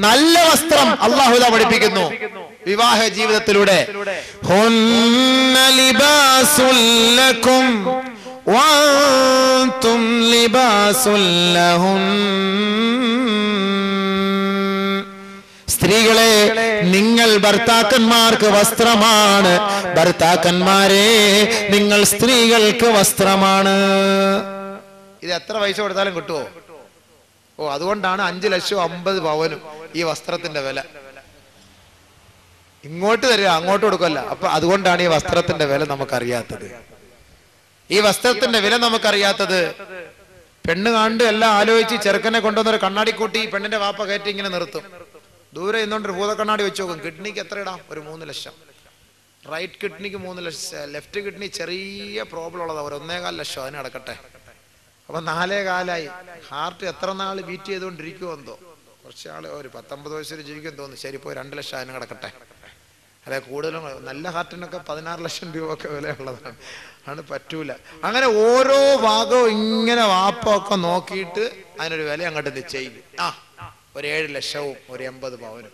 നല്ല വസ്ത്രം അല്ലാഹു തആല പഠിപ്പിക്കുന്നു വിവാഹ ജീവിതത്തിലൂടെ. ഹുന്ന ലിബാസുൽ ലക്കും വഅൻതും ലിബാസുൽ ലഹുൻ. സ്ത്രീകളെ, നിങ്ങൾ ഭർത്താക്കന്മാർക്ക് വസ്ത്രമാണ്, ഭർത്താക്കന്മാരെ നിങ്ങൾ സ്ത്രീകൾക്ക് വസ്ത്രമാണ്. ഇത് എത്ര പൈസ കൊടുത്താലും കിട്ടുമോ? അതുകൊണ്ടാണ് 5 ലക്ഷം 50 പവനും ഈ വസ്ത്രത്തിന്റെ വില. ഇങ്ങോട്ട് തരിക, അങ്ങോട്ട് കൊടുക്കല്ല. അപ്പൊ അതുകൊണ്ടാണ് ഈ വസ്ത്രത്തിന്റെ വില നമുക്കറിയാത്തത്. ഈ വസ്ത്രത്തിന്റെ വില നമുക്കറിയാത്തത്. പെണ്ണ് കണ്ട് എല്ലാം ആലോചിച്ച് ചെറുക്കനെ കൊണ്ടുവന്നൊരു കണ്ണാടി കൂട്ടി പെണ്ണിന്റെ വാപ്പ കയറ്റി ഇങ്ങനെ നിർത്തും. ദൂരെ ഇന്നുകൊണ്ട് ഒരു ഭൂതക്കണ്ണാടി വെച്ച് നോക്കും. കിഡ്നിക്ക് എത്ര ഇടാം? ഒരു 3 ലക്ഷം. റൈറ്റ് കിഡ്നിക്ക് 3 ലക്ഷം, ലെഫ്റ്റ് കിഡ്നി ചെറിയ പ്രോബ്ലം ഉള്ളതാ, ഒരു 1.25 ലക്ഷം. അതിന് അടക്കട്ടെ. അപ്പൊ 4.25. ഹാർട്ട് എത്ര നാൾ ബീറ്റ് ചെയ്തുകൊണ്ടിരിക്കുമോ എന്തോ. കുറച്ച് ആള് ഒരു 19 വയസ്സിൽ ജീവിക്കും തോന്നുന്നു. ശരി, പോയി 2 ലക്ഷം അതിന് കിടക്കട്ടെ. അല്ലെ കൂടുതലും നല്ല ഹാർട്ടിനൊക്കെ 16 ലക്ഷം രൂപ ഒക്കെ വിലയുള്ളതാണ്. ആണ് പറ്റൂല. അങ്ങനെ ഓരോ ഭാഗവും ഇങ്ങനെ വാപ്പൊക്കെ നോക്കിയിട്ട് അതിനൊരു വില അങ്ങോട്ട് നിശ്ചയിക്കും. ഒരു 7 ലക്ഷവും ഒരു 80 പവനും.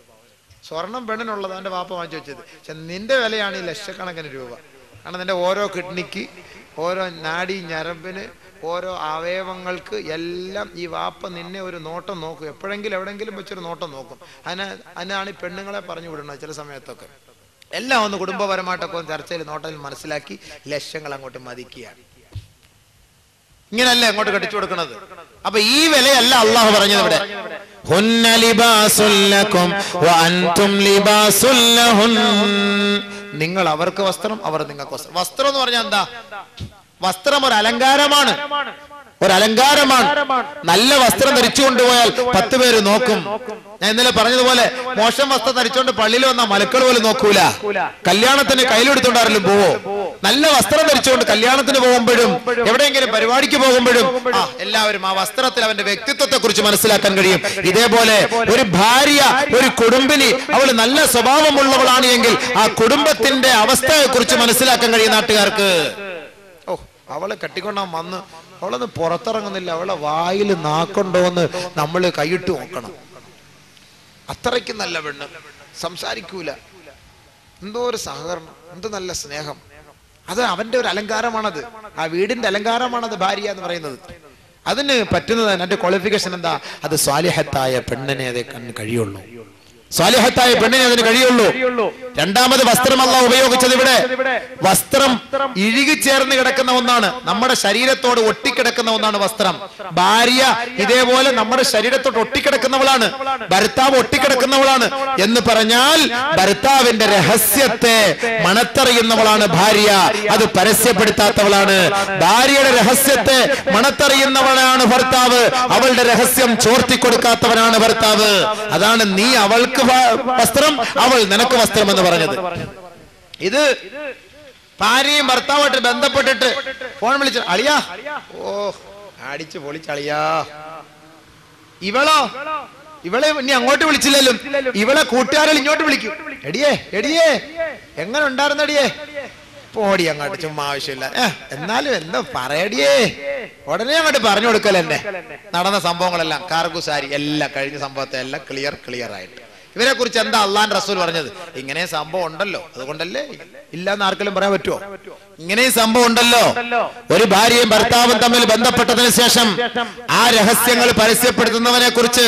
സ്വർണം പെണ്ണിനുള്ളത് അവൻ്റെ വാപ്പ വാങ്ങിച്ചു വെച്ചത്. പക്ഷെ നിന്റെ വിലയാണ് ഈ ലക്ഷക്കണക്കിന് രൂപ. കാരണം നിന്റെ ഓരോ കിഡ്നിക്ക്, ഓരോ നാഡി ഞരമ്പിന്, ഓരോ അവയവങ്ങൾക്ക് എല്ലാം ഈ വാപ്പ നിന്നെ ഒരു നോട്ടം നോക്കും. എപ്പോഴെങ്കിലും എവിടെയെങ്കിലും വെച്ചൊരു നോട്ടം നോക്കും. അതിനാണ് ഈ പെണ്ണുങ്ങളെ പറഞ്ഞു വിടുന്നത്. ചില സമയത്തൊക്കെ എല്ലാം ഒന്ന് കുടുംബപരമായിട്ടൊക്കെ ചർച്ചയിൽ നോട്ടത്തിൽ മനസ്സിലാക്കി ലക്ഷങ്ങൾ അങ്ങോട്ട് മതിക്കുകയാണ്. ഇങ്ങനല്ലേ അങ്ങോട്ട് കെട്ടിച്ചു കൊടുക്കുന്നത്. അപ്പൊ ഈ വിലയല്ല അള്ളാഹു പറഞ്ഞത് ഇവിടെ. ഹുന്ന ലിബാസുൽ ലക്കും വഅൻതും ലിബാസുൽ ലഹുൻ. നിങ്ങൾ അവർക്ക് വസ്ത്രം, അവർ നിങ്ങൾക്ക് വസ്ത്രം. വസ്ത്രം എന്ന് പറഞ്ഞാൽ എന്താ? വസ്ത്രം ഒരു അലങ്കാരമാണ്, ഒരു അലങ്കാരമാണ്. നല്ല വസ്ത്രം ധരിച്ചു കൊണ്ടുപോയാൽ 10 പേര് നോക്കും. ഞാൻ ഇന്നലെ പറഞ്ഞതുപോലെ മോശം വസ്ത്രം ധരിച്ചുകൊണ്ട് പള്ളിയിൽ വന്ന മലക്കൾ പോലും നോക്കൂല. കല്യാണത്തിന് കയ്യിലെടുത്തോണ്ടാരെങ്കിലും പോവോ? നല്ല വസ്ത്രം ധരിച്ചുകൊണ്ട് കല്യാണത്തിന് പോകുമ്പോഴും എവിടെയെങ്കിലും പരിപാടിക്ക് പോകുമ്പോഴും എല്ലാവരും ആ വസ്ത്രത്തിൽ അവന്റെ വ്യക്തിത്വത്തെ കുറിച്ച് മനസ്സിലാക്കാൻ കഴിയും. ഇതേപോലെ ഒരു ഭാര്യ, ഒരു കുടുംബിനി, അവൾ നല്ല സ്വഭാവമുള്ളവളാണ് എങ്കിൽ ആ കുടുംബത്തിന്റെ അവസ്ഥയെ കുറിച്ച് മനസ്സിലാക്കാൻ കഴിയും നാട്ടുകാർക്ക്. അവളെ കെട്ടിക്കൊണ്ടാൻ വന്ന് അവളൊന്ന് പുറത്തിറങ്ങുന്നില്ല, അവളെ വായിൽ നാക്കൊണ്ടോന്ന് നമ്മൾ കൈയിട്ട് നോക്കണം. അത്രയ്ക്ക് നല്ല പെണ്ണ്, സംസാരിക്കൂല, എന്തോ ഒരു സഹകരണം, എന്ത് നല്ല സ്നേഹം. അത് അവന്റെ ഒരു അലങ്കാരമാണത്. ആ വീടിന്റെ അലങ്കാരമാണത് ഭാര്യ എന്ന് പറയുന്നത്. അതിന് പറ്റുന്നത്, അതിന്റെ ക്വാളിഫിക്കേഷൻ എന്താ? അത് സ്വാലിഹത്തായ പെണ്ണിനെ അതേ കഴിയുള്ളൂ. സ്വാലിഹത്തായ പെണ്ണിനെ അതിന് കഴിയുള്ളൂ. രണ്ടാമത് വസ്ത്രം അല്ലാഹു ഉപയോഗിച്ചത് ഇവിടെ. വസ്ത്രം ഇഴുകിച്ചേർന്ന് കിടക്കുന്ന ഒന്നാണ്, നമ്മുടെ ശരീരത്തോട് ഒട്ടിക്കിടക്കുന്ന ഒന്നാണ് വസ്ത്രം. ഭാര്യ ഇതേപോലെ നമ്മുടെ ശരീരത്തോട് ഒട്ടിക്കിടക്കുന്നവളാണ്, ഭർത്താവ് ഒട്ടിക്കിടക്കുന്നവളാണ്. എന്ന് പറഞ്ഞാൽ ഭർത്താവിന്റെ രഹസ്യത്തെ മണത്തറിയുന്നവളാണ് ഭാര്യ, അത് പരസ്യപ്പെടുത്താത്തവളാണ്. ഭാര്യയുടെ രഹസ്യത്തെ മണത്തറിയുന്നവളാണ് ഭർത്താവ്, അവളുടെ രഹസ്യം ചോർത്തിക്കൊടുക്കാത്തവനാണ് ഭർത്താവ്. അതാണ് നീ അവൾക്ക് വസ്ത്രം, അവൾ നിനക്ക് വസ്ത്രം എന്ന് പറഞ്ഞത്. ഇത് ഭാര്യയും ഭർത്താവായിട്ട് ബന്ധപ്പെട്ടിട്ട് ഫോൺ വിളിച്ച അളിയാ, ഓ അടിച്ചു പൊളിച്ചളിയാ. ഇവളെ ഇനി അങ്ങോട്ട് വിളിച്ചില്ലല്ലോ, ഇവളെ കൂട്ടുകാരിൽ ഇങ്ങോട്ട് വിളിക്കും. എടിയേ എടിയേ എങ്ങനെ ഉണ്ടായിരുന്നടിയേ, പോടി അങ്ങോട്ട്, ചുമ്മാ ആവശ്യമില്ല. എന്നാലും എന്താ പറയടിയേ, ഉടനെ അങ്ങോട്ട് പറഞ്ഞു കൊടുക്കലെന്നെ. നടന്ന സംഭവങ്ങളെല്ലാം കാർഗുസാരി എല്ലാം കഴിഞ്ഞ സംഭവത്തെ എല്ലാം ക്ലിയർ ആയിട്ട്. ഇവരെ കുറിച്ച് എന്താ അള്ളാന്റെ റസൂൽ പറഞ്ഞത്? ഇങ്ങനെ സംഭവം ഉണ്ടല്ലോ, അതുകൊണ്ടല്ലേ ഇല്ലാന്ന് ആർക്കെങ്കിലും പറയാൻ പറ്റുമോ? ഇങ്ങനെ സംഭവം ഉണ്ടല്ലോ. ഒരു ഭാര്യയും ഭർത്താവും തമ്മിൽ ബന്ധപ്പെട്ടതിന് ശേഷം ആ രഹസ്യങ്ങൾ പരസ്യപ്പെടുത്തുന്നവനെ കുറിച്ച്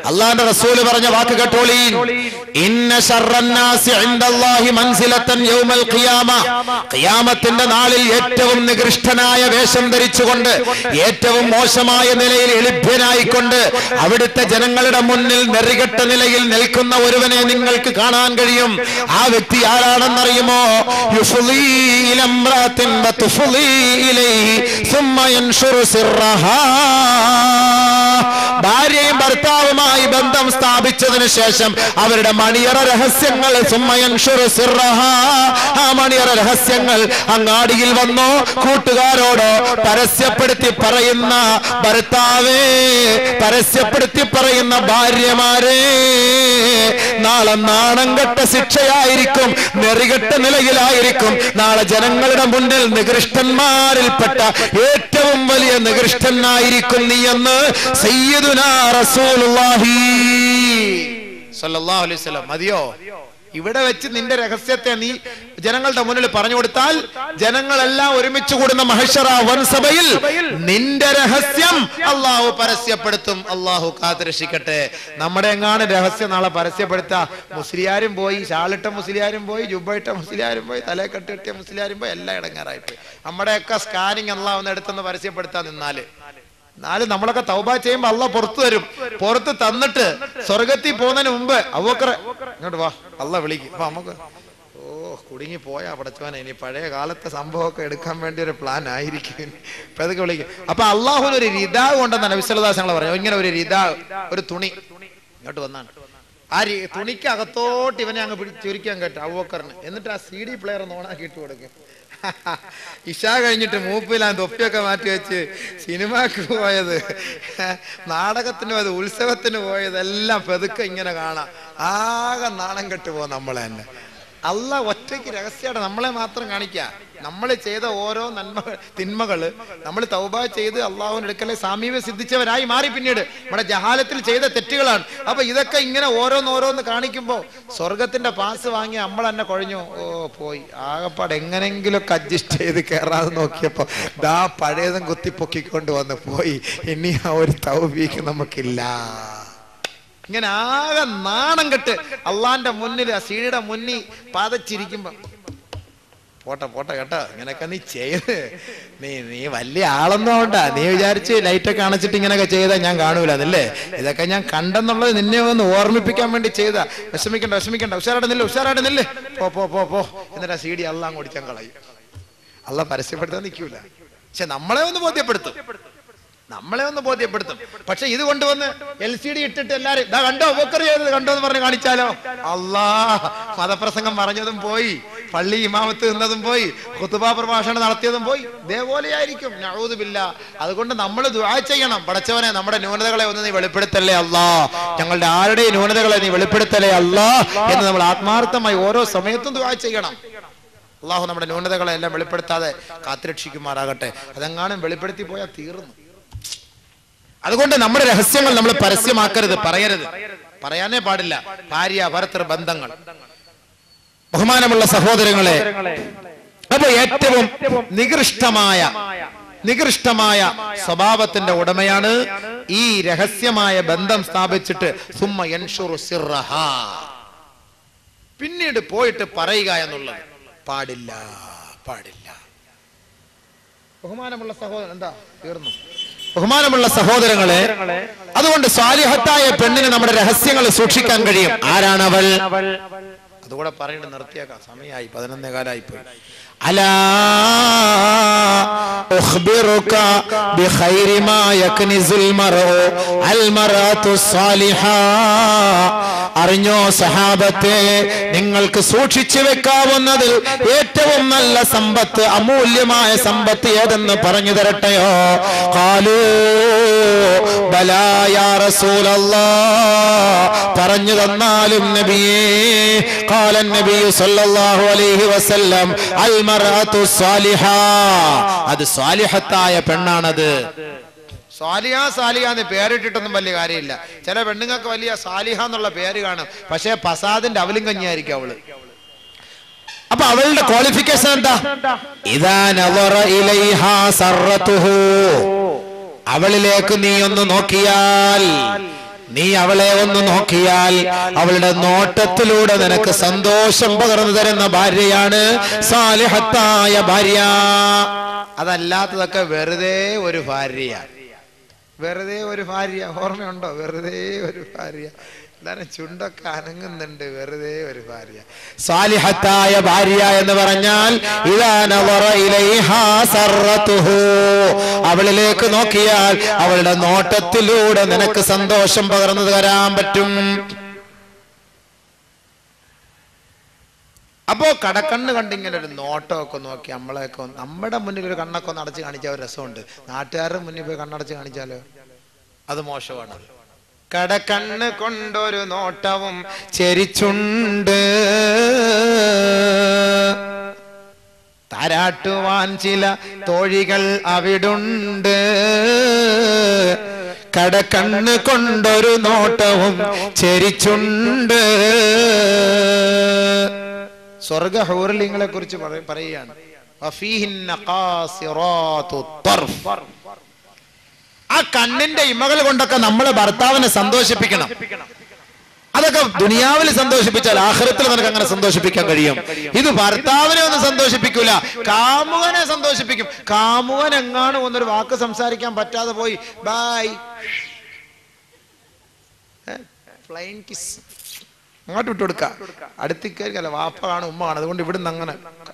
അള്ളാന്റെ റസൂല് പറഞ്ഞ വാക്ക് കേട്ടോളീൻ. ഇന്ന ശർറന്നാസി ഇൻദല്ലാഹി മൻസിലതൻ യൗമൽ ഖിയാമ. ഖിയാമത്തിന്റെ നാളിൽ ഏറ്റവും നികൃഷ്ടനായ വേഷം ധരിച്ചുകൊണ്ട്, ഏറ്റവും മോശമായ നിലയിൽ എളിഭ്യനായിക്കൊണ്ട് അവിടുത്തെ ജനങ്ങളുടെ മുന്നിൽ നെറികെട്ട നിലയിൽ നിൽക്കുന്ന ഒരുവനെ നിങ്ങൾക്ക് കാണാൻ കഴിയും. ആ വ്യക്തി ആരാണെന്നറിയുമോ? ഭാര്യയും ഭർത്താവുമായി ബന്ധം സ്ഥാപിച്ചതിനു ശേഷം അവരുടെ മണിയറ രഹസ്യങ്ങൾ, ആ മണിയറ രഹസ്യങ്ങൾ അങ്ങാടിയിൽ വന്നോ കൂട്ടുകാരോടോ പരസ്യപ്പെടുത്തി പറയുന്ന ഭർത്താവേ, പരസ്യപ്പെടുത്തി പറയുന്ന ഭാര്യമാരെ, നാളെ നാണം കെട്ട ശിക്ഷയായിരിക്കും, നെറികെട്ട നിലയിലായിരിക്കും. നാളെ ജനങ്ങളുടെ മുന്നിൽ നികൃഷ്ടന്മാരിൽപ്പെട്ട ഏറ്റവും വലിയ നികൃഷ്ടനായിരിക്കും നീ എന്ന് സയ്യിദുനാ റസൂലുള്ളാഹി. സല്ലല്ലാഹു അലൈഹി വസല്ലം. മതിയോ? ഇവിടെ വെച്ച് നിന്റെ രഹസ്യത്തെ നീ ജനങ്ങളുടെ മുന്നിൽ പറഞ്ഞു കൊടുത്താൽ ജനങ്ങളെല്ലാം ഒരുമിച്ച് കൂടുന്ന മഹ്ശറ വൻസഭയിൽ നിന്റെ രഹസ്യം അള്ളാഹു പരസ്യപ്പെടുത്തും. അള്ളാഹു കാത്തുരക്ഷിക്കട്ടെ. നമ്മുടെ എങ്ങാണ് രഹസ്യം നാളെ പരസ്യപ്പെടുത്താ, മുസ്ലിയാരും പോയി, ഷാളിട്ട മുസ്ലിയാരും പോയി, ജുബയിട്ട മുസ്ലിയാരും പോയി, തലേ കെട്ടിട്ടിയ മുസ്ലിയാരും പോയി, എല്ലാം ഇടങ്ങാറായിട്ട് നമ്മുടെയൊക്കെ സ്കാനിങ് അള്ളാഹു ഒന്ന് എടുത്തൊന്ന് പരസ്യപ്പെടുത്താൻ നിന്നാല് നമ്മളൊക്കെ തൗബ ചെയ്യുമ്പോ അള്ളാഹ് പുറത്തു തരും. പുറത്ത് തന്നിട്ട് സ്വർഗത്തിൽ പോകുന്നതിന് മുമ്പ് അബൂബക്കർ ഇങ്ങോട്ട് വാ, അള്ളാഹ് വിളിക്കും. അപ്പൊ നമുക്ക് കുടുങ്ങി പോയാ പടച്ചവനെ, ഇനി പഴയ കാലത്തെ സംഭവമൊക്കെ എടുക്കാൻ വേണ്ടി ഒരു പ്ലാൻ ആയിരിക്കും. ഇപ്പൊ അതൊക്കെ വിളിക്കും. അപ്പൊ അള്ളാഹുവിന് ഒരു റിദാവ് കൊണ്ടെന്നാണ് നബി സല്ലല്ലാഹു അലൈഹി വസല്ലം പറഞ്ഞു. ഇങ്ങനെ ഒരു റിദാവ്, ഒരു തുണി ഇങ്ങോട്ട് വന്നാണ്. ആ തുണിക്ക് അകത്തോട്ട് ഇവനെ അങ്ങ് ചുരുക്കാൻ കേട്ടോ അബൂബക്കറിന്. എന്നിട്ട് ആ CD പ്ലെയർ ഒന്ന് ഓണാക്കി ഇട്ട് കൊടുക്കും. ഇഷാ കഴിഞ്ഞിട്ട് മൂപ്പിൽ ആ തൊപ്പിയൊക്കെ മാറ്റി വെച്ച് സിനിമക്ക് പോയത്, നാടകത്തിന് പോയത്, ഉത്സവത്തിന് പോയത് എല്ലാം പെതുക്കെ ഇങ്ങനെ കാണാം. ആകെ നാണം കെട്ടു പോകും നമ്മളെ തന്നെ. അള്ളാഹ് ഒറ്റയ്ക്ക് രഹസ്യമായിട്ട് നമ്മളെ മാത്രം കാണിക്കുക. നമ്മൾ ചെയ്ത ഓരോ തിന്മകള് നമ്മൾ തൗബ ചെയ്ത് അള്ളാഹുവിന്റെ അടുക്കലെ സാമീപ്യം സിദ്ധിച്ചവരായി മാറി. പിന്നീട് നമ്മുടെ ജഹാലത്തിൽ ചെയ്ത തെറ്റുകളാണ്. അപ്പൊ ഇതൊക്കെ ഇങ്ങനെ ഓരോന്നോരോന്ന് കാണിക്കുമ്പോ സ്വർഗത്തിന്റെ പാസ് വാങ്ങി നമ്മൾ തന്നെ കുഴഞ്ഞു പോയി. ആകപ്പാട് എങ്ങനെങ്കിലുമൊക്കെ അഡ്ജസ്റ്റ് ചെയ്ത് കയറാതെ നോക്കിയപ്പോ ദാ പഴയതും കുത്തിപ്പൊക്കിക്കൊണ്ട് വന്ന് പോയി. ഇനി ആ ഒരു തൗബീക്ക് നമുക്കില്ല. ഇങ്ങനെ ആകെ നാണം കെട്ട് അള്ളാന്റെ മുന്നിൽ, ആ സീഡിയുടെ മുന്നിൽ പാതച്ചിരിക്കുമ്പോ പോട്ടെ കേട്ടോ, ഇങ്ങനെയൊക്കെ നീ ചെയ്ത് നീ വലിയ ആളൊന്നും ഉണ്ടാ, നീ വിചാരിച്ച് ലൈറ്റൊക്കെ അണച്ചിട്ട് ഇങ്ങനെയൊക്കെ ചെയ്താൽ ഞാൻ കാണൂല എന്നല്ലേ? ഇതൊക്കെ ഞാൻ കണ്ടെന്നുള്ളത് നിന്നെ ഒന്ന് ഓർമ്മിപ്പിക്കാൻ വേണ്ടി ചെയ്താ. വിഷമിക്കണ്ട, ഉഷാറായിട്ട് നില്ല്, പോ. എന്നിട്ട് ആ CD അള്ളാഹ് ഓടിക്കാൻ കളയും. അള്ളാഹ് പരസ്യപ്പെടുത്താൻ നിൽക്കൂല. പക്ഷെ നമ്മളെ ഒന്ന് ബോധ്യപ്പെടുത്തും. പക്ഷെ ഇത് കൊണ്ടുവന്ന് LCD ഇട്ടിട്ട് എല്ലാരും ഇതാ കണ്ടോ, ബക്കർ ചെയ്തത് കണ്ടോ എന്ന് പറഞ്ഞ് കാണിച്ചാലോ, അല്ലാഹ് മതപ്രസംഗം പറഞ്ഞതും പോയി, പള്ളി ഇമാമത്ത് നിന്നതും പോയി, ഖുതുബ പ്രഭാഷണം നടത്തിയതും പോയി. ഇതേപോലെയായിരിക്കും. നഊദു ബില്ലാഹ്. അതുകൊണ്ട് നമ്മൾ ദുആ ചെയ്യണം. പടച്ചവനെ, നമ്മുടെ ന്യൂനതകളെ ഒന്ന് നീ വെളിപ്പെടുത്തല്ലേ അല്ലാഹ്, ഞങ്ങളുടെ ആരുടെയും ന്യൂനതകളെ നീ വെളിപ്പെടുത്തല്ലേ അല്ലാഹ് എന്ന് നമ്മൾ ആത്മാർത്ഥമായി ഓരോ സമയത്തും ദുആ ചെയ്യണം. അള്ളാഹു നമ്മുടെ ന്യൂനതകളെ എല്ലാം വെളിപ്പെടുത്താതെ കാത്തുരക്ഷിക്കുമാറാകട്ടെ. അതെങ്ങാനും വെളിപ്പെടുത്തി പോയാൽ തീർന്നു. അതുകൊണ്ട് നമ്മുടെ രഹസ്യങ്ങൾ നമ്മൾ പരസ്യമാക്കരുത്, പറയാനേ പാടില്ല. ഭാര്യ ഭർത്തൃ ബന്ധങ്ങൾ. ബഹുമാനമുള്ള സഹോദരങ്ങളെ, അപ്പൊ ഏറ്റവും നികൃഷ്ടമായ സ്വഭാവത്തിന്റെ ഉടമയാണ് ഈ രഹസ്യമായ ബന്ധം സ്ഥാപിച്ചിട്ട് സുമ്മ യൻഷുറു സിർറഹാ, പിന്നീട് പോയിട്ട് പറയുക എന്നുള്ളത് പാടില്ല. ബഹുമാനമുള്ള സഹോദരൻ, എന്താ തീർന്നു? ബഹുമാനമുള്ള സഹോദരങ്ങളെ, അതുകൊണ്ട് സ്വാലിഹത്തായ പെണ്ണിന് നമ്മുടെ രഹസ്യങ്ങൾ സൂക്ഷിക്കാൻ കഴിയും. ആരാണവൾ? അതുകൂടെ പറയേണ്ട, നിർത്തിയേക്കാം, സമയമായി, 11:15 പോയി. അലാ ഉഖ്ബിറുക ബിഖൈരി മാ യക്നിസുൽ മർഉ അൽ മർഅതു സ്വാലിഹാ. അറിഞ്ഞോ സഹാബത്തെ, നിങ്ങൾക്ക് സൂക്ഷിച്ചു വെക്കാവുന്നതിൽ ഏറ്റവും നല്ല സമ്പത്ത്, അമൂല്യമായ സമ്പത്ത് ഏതെന്ന് പറഞ്ഞു തരട്ടെയോ? ഖാലൂ ബലാ യാ റസൂലല്ലാഹ്, പറഞ്ഞു തന്നാലും നബിയേ. ഖാല നബി സല്ലല്ലാഹു അലൈഹി വസല്ലം അൽ മർഅതു സ്വാലിഹാ, അത് സ്വാലിഹത്തായ പെണ്ണാണത്. സാലിഹ എന്ന് പേരിട്ടിട്ടൊന്നും വലിയ കാര്യമില്ല. ചില പെണ്ണുങ്ങൾക്ക് വലിയ സാലിഹ എന്നുള്ള പേര് കാണും, പക്ഷെ ഫസാദിന്റെ അവലും കഞ്ഞിയായിരിക്കും അവള്. അപ്പൊ അവളുടെ ക്വാളിഫിക്കേഷൻ എന്താ? ഇദാ നളറ ഇലൈഹാ സർറതുഹു, അവളിലേക്ക് നീ അവളെ ഒന്ന് നോക്കിയാൽ അവളുടെ നോട്ടത്തിലൂടെ നിനക്ക് സന്തോഷം പകർന്നു തരുന്ന ഭാര്യയാണ് സാലിഹത്തായ ഭാര്യ. അതല്ലാത്തതൊക്കെ വെറുതെ ഒരു ഭാര്യ. ഓർമ്മയുണ്ടോ? വെറുതെ ഒരു ഭാര്യ. എല്ലാരും ചുണ്ടൊക്കെ അനങ്ങുന്നുണ്ട്. വെറുതെ ഒരു ഭാര്യ. സാലിഹത്തായ ഭാര്യ എന്ന് പറഞ്ഞാൽ ഇദാ നളറ ഇലൈഹാ സർറതുഹു, അവളിലേക്ക് നോക്കിയാൽ അവളുടെ നോട്ടത്തിലൂടെ നിനക്ക് സന്തോഷം പകർന്നു തരാൻ പറ്റും. അപ്പോ കടക്കണ്ണ് കണ്ടിങ്ങനെ ഒരു നോട്ടമൊക്കെ നോക്കി നമ്മളെയൊക്കെ നമ്മുടെ മുന്നിൽ ഒരു കണ്ണൊക്കെ ഒന്ന് അടച്ച് കാണിച്ചാൽ ഒരു രസമുണ്ട്. നാട്ടുകാരുടെ മുന്നിൽ പോയി കണ്ണടച്ച് കാണിച്ചാലോ അത് മോശമാണ്. കടക്കണ്ണ് കൊണ്ടൊരു നോട്ടവും ചെരിച്ചുണ്ട്, താരാട്ടുവാൻ ചില തോഴികൾ അവിടുണ്ട്. കടക്കണ്ണ് കൊണ്ടൊരു നോട്ടവും ചെരിച്ചുണ്ട്. സ്വർഗ ഹൂറലിങ്ങളെ കുറിച്ച് പറയുകയാണ്. ആ കണ്ണിന്റെ ഇമകൾ കൊണ്ടൊക്കെ നമ്മളെ ഭർത്താവിനെ സന്തോഷിപ്പിക്കണം. അതൊക്കെ ദുനിയാവിൽ സന്തോഷിപ്പിച്ചാൽ ആഖിറത്തിൽ നിനക്ക് അങ്ങനെ സന്തോഷിപ്പിക്കാൻ കഴിയും. ഇത് ഭർത്താവിനെ ഒന്നും സന്തോഷിപ്പിക്കൂല, കാമുകനെ സന്തോഷിപ്പിക്കും. കാമുകൻ എങ്ങാണ് ഒന്നൊരു വാക്ക് സംസാരിക്കാൻ പറ്റാതെ പോയി ബൈ ഫ്ലൈൻ കിസ് അങ്ങോട്ട് വിട്ടു കൊടുക്ക. അടുത്തേക്കല്ല, വാപ്പ കാണും, ഉമ്മ കാണും. അതുകൊണ്ട് ഇവിടുന്ന് അങ്ങനെ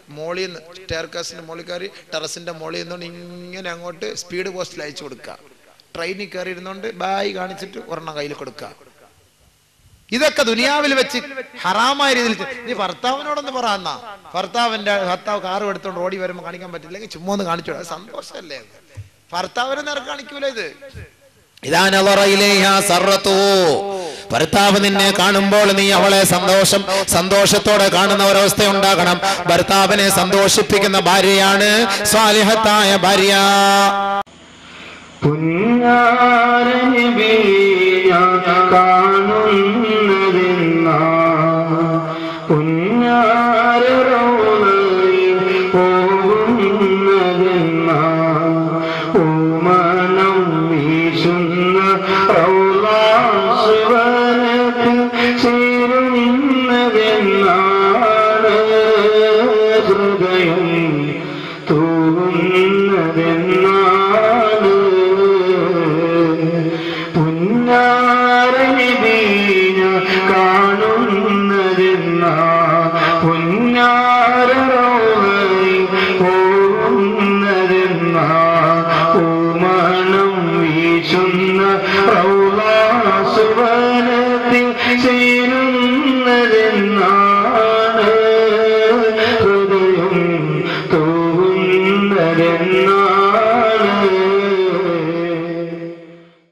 മോളിൽ നിന്ന് സ്റ്റെയർകാസിന്റെ മോളിൽ കയറി ടെറസിന്റെ മോളിൽ നിന്നുകൊണ്ട് ഇങ്ങനെ അങ്ങോട്ട് സ്പീഡ് പോസ്റ്റിൽ അയച്ചു കൊടുക്കുക. ട്രെയിനിൽ കയറി ഇരുന്നോണ്ട് ബായ് കാണിച്ചിട്ട് ഒരെണ്ണം കയ്യിൽ കൊടുക്കുക. ഇതൊക്കെ ദുനിയാവിൽ വെച്ച് ഹറാമായ രീതിയിൽ. നീ ഭർത്താവിനോടൊന്ന് പറയാന്നാ, ഭർത്താവ് കാറ് എടുത്തോണ്ട് ഓടി വരുമ്പോൾ കാണിക്കാൻ പറ്റില്ലെങ്കിൽ ചുമ്മാ ഒന്ന് കാണിച്ചു. അത് സന്തോഷമല്ലേ? ഭർത്താവിനെ നേരെ കാണിക്കൂല ഇത്. ഭർത്താവ് നിന്നെ കാണുമ്പോൾ നീ അവളെ സന്തോഷത്തോടെ കാണുന്ന ഒരവസ്ഥ ഉണ്ടാകണം. ഭർത്താവിനെ സന്തോഷിപ്പിക്കുന്ന ഭാര്യയാണ് സ്വാലിഹത്തായ ഭാര്യ. ും